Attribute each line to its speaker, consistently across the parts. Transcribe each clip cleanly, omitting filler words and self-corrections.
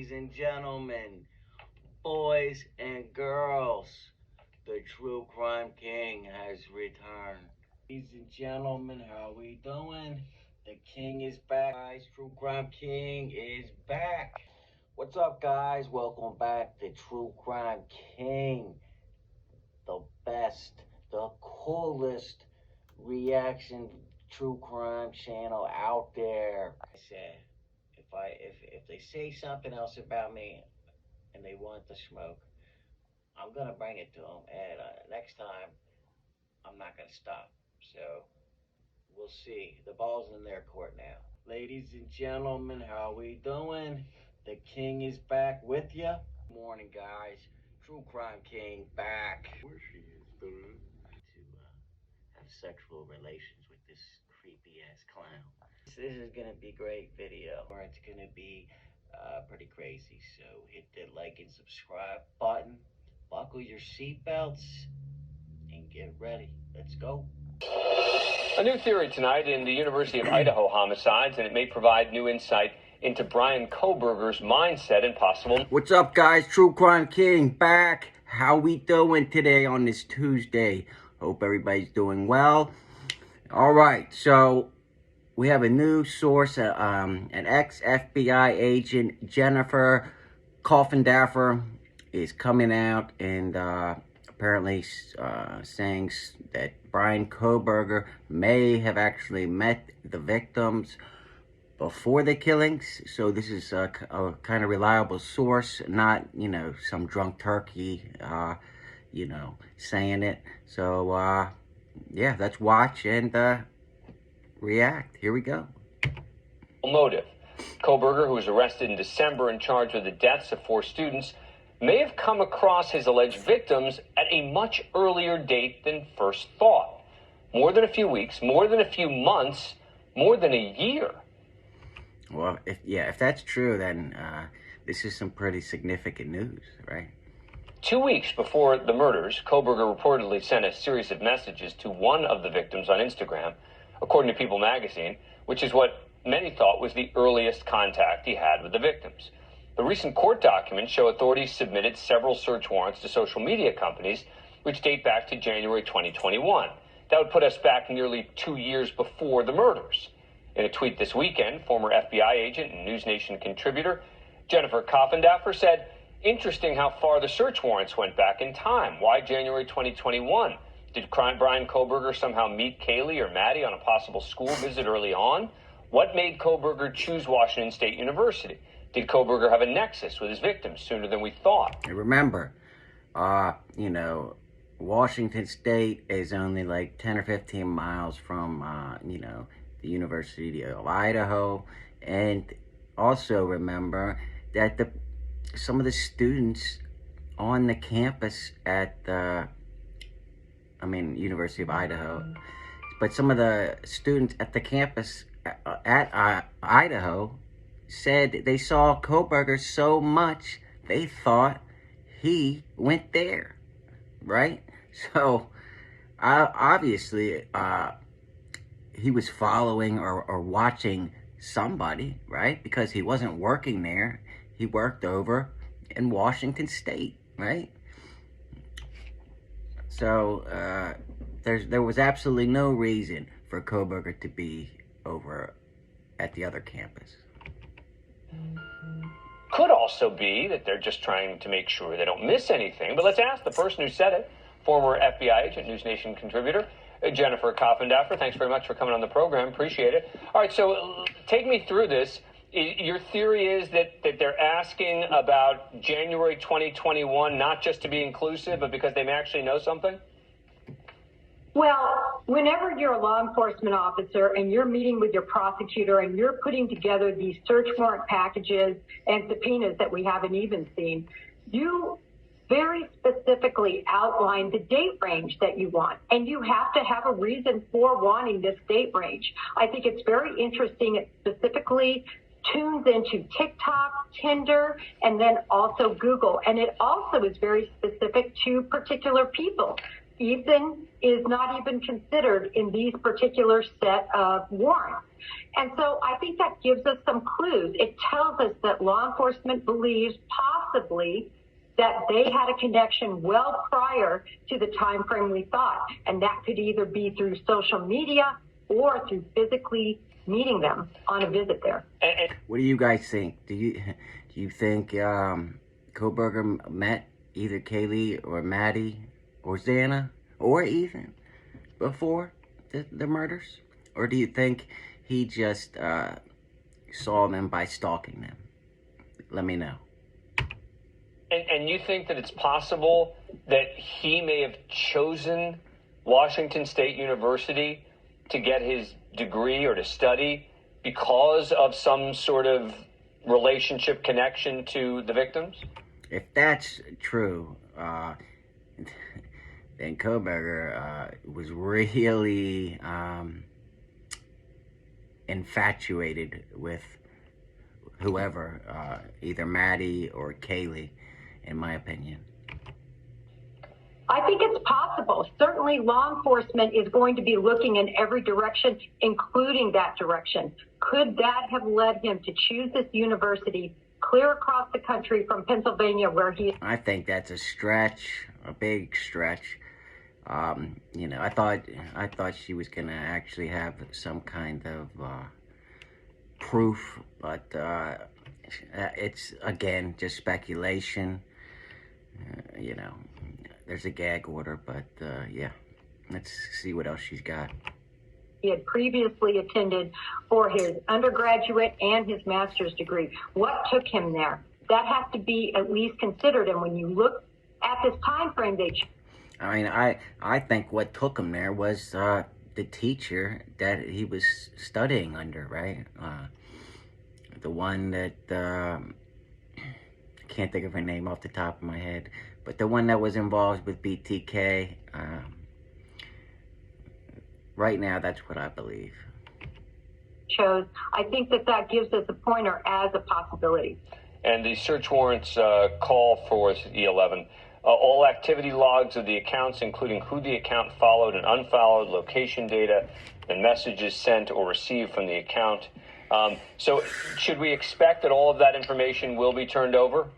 Speaker 1: Ladies and gentlemen, boys and girls, the True Crime King has returned. Ladies and gentlemen, how we doing? The King is back, guys. True Crime King is back. What's up, guys? Welcome back to True Crime King, the best, the coolest reaction true crime channel out there. I said, if they say something else about me and they want the smoke, I'm gonna bring it to them. And next time, I'm not gonna stop. So we'll see. The ball's in their court now. Ladies and gentlemen, how we doing? The King is back with you. Morning, guys. True Crime King back. Where she is, dude. To have sexual relations with this creepy ass clown. This is gonna be a great video, or it's gonna be pretty crazy. So hit the like and subscribe button, buckle your seatbelts, and get ready. Let's go.
Speaker 2: A new theory tonight in the University of Idaho homicides, and it may provide new insight into Bryan Kohberger's mindset and possible...
Speaker 1: What's up, guys? True Crime King back. How we doing today on this Tuesday? Hope everybody's doing well. All right, so we have a new source, an ex-FBI agent, Jennifer Coffindaffer, is coming out and apparently saying that Bryan Kohberger may have actually met the victims before the killings. So this is a kind of reliable source, not, some drunk turkey, saying it. So, yeah, let's watch and react. Here we go.
Speaker 2: Motive. Kohberger, who was arrested in December and charged with the deaths of 4 students, may have come across his alleged victims at a much earlier date than first thought. More than a few weeks, more than a few months, more than a year.
Speaker 1: Well, if that's true, then this is some pretty significant news, right?
Speaker 2: 2 weeks before the murders, Kohberger reportedly sent a series of messages to one of the victims on Instagram, according to People magazine, which is what many thought was the earliest contact he had with the victims. The recent court documents show authorities submitted several search warrants to social media companies, which date back to January 2021. That would put us back nearly 2 years before the murders. In a tweet this weekend, former FBI agent and NewsNation contributor Jennifer Coffindaffer said, "Interesting how far the search warrants went back in time. Why January 2021? Did Bryan Kohberger somehow meet Kaylee or Maddie on a possible school visit early on? What made Kohberger choose Washington State University? Did Kohberger have a nexus with his victims sooner than we thought?"
Speaker 1: And remember, Washington State is only like 10 or 15 miles from, the University of Idaho. And also remember that some of the students on the campus at the, University of Idaho, but some of the students at the campus at Idaho said they saw Kohberger so much they thought he went there, right? So obviously he was following or watching somebody, right? Because he wasn't working there. He worked over in Washington State, right? So there was absolutely no reason for Kohberger to be over at the other campus.
Speaker 2: Could also be that they're just trying to make sure they don't miss anything. But let's ask the person who said it, former FBI agent, NewsNation contributor, Jennifer Coffindaffer. Thanks very much for coming on the program. Appreciate it. All right, so take me through this. Your theory is that they're asking about January 2021, not just to be inclusive, but because they may actually know something?
Speaker 3: Well, whenever you're a law enforcement officer and you're meeting with your prosecutor and you're putting together these search warrant packages and subpoenas that we haven't even seen, you very specifically outline the date range that you want. And you have to have a reason for wanting this date range. I think it's very interesting. It specifically tunes into TikTok, Tinder, and then also Google. And it also is very specific to particular people. Ethan is not even considered in these particular set of warrants. And so I think that gives us some clues. It tells us that law enforcement believes possibly that they had a connection well prior to the time frame we thought. And that could either be through social media or through physically meeting them on a visit there.
Speaker 1: What do you guys think? Do you think Kohberger met either Kaylee or Maddie or Xana or Ethan before the murders? Or do you think he just saw them by stalking them? Let me know.
Speaker 2: And you think that it's possible that he may have chosen Washington State University to get his degree or to study because of some sort of relationship connection to the victims?
Speaker 1: If that's true, then Kohberger was really infatuated with whoever, either Maddie or Kaylee, in my opinion.
Speaker 3: I think it's possible. Certainly law enforcement is going to be looking in every direction, including that direction. Could that have led him to choose this university clear across the country from Pennsylvania where he...
Speaker 1: I think that's a stretch, a big stretch. You know, I thought she was gonna actually have some kind of proof, but it's, again, just speculation. You know, there's a gag order, but yeah, let's see what else she's got.
Speaker 3: He had previously attended for his undergraduate and his master's degree. What took him there? That has to be at least considered. And when you look at this time frame,
Speaker 1: I mean, I think what took him there was the teacher that he was studying under, right? The one that, I can't think of her name off the top of my head, but the one that was involved with BTK. Right now, that's what I believe.
Speaker 3: Chose. I think that gives us a pointer as a possibility.
Speaker 2: And the search warrants call for E11. All activity logs of the accounts, including who the account followed and unfollowed, location data, and messages sent or received from the account. So should we expect that all of that information will be turned over?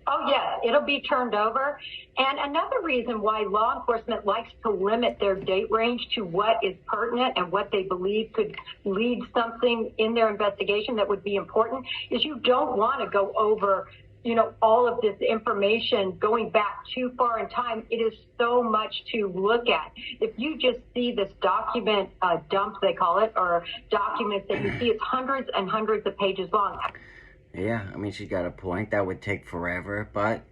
Speaker 3: Oh, yes, it'll be turned over. And another reason why law enforcement likes to limit their date range to what is pertinent and what they believe could lead something in their investigation that would be important is you don't want to go over, you know, all of this information going back too far in time. It is so much to look at. If you just see this document dump, they call it, or documents that you see, it's hundreds and hundreds of pages long.
Speaker 1: Yeah, I mean, she's got a point. That would take forever, but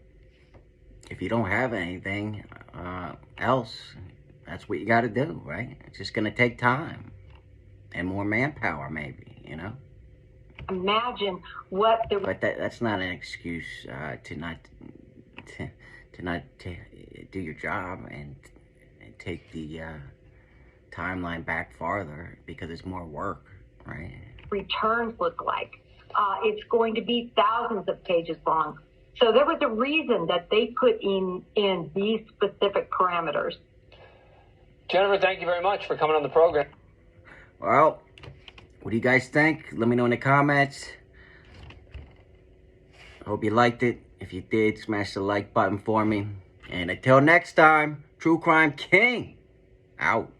Speaker 1: if you don't have anything else, that's what you got to do, right? It's just going to take time and more manpower, maybe, you know?
Speaker 3: Imagine what the...
Speaker 1: But that's not an excuse to not do your job and take the timeline back farther because it's more work, right?
Speaker 3: Returns look like. It's going to be thousands of pages long. So there was a reason that they put in these specific parameters.
Speaker 2: Jennifer, thank you very much for coming on the program.
Speaker 1: Well, what do you guys think? Let me know in the comments. Hope you liked it. If you did, smash the like button for me. And until next time, True Crime King, out.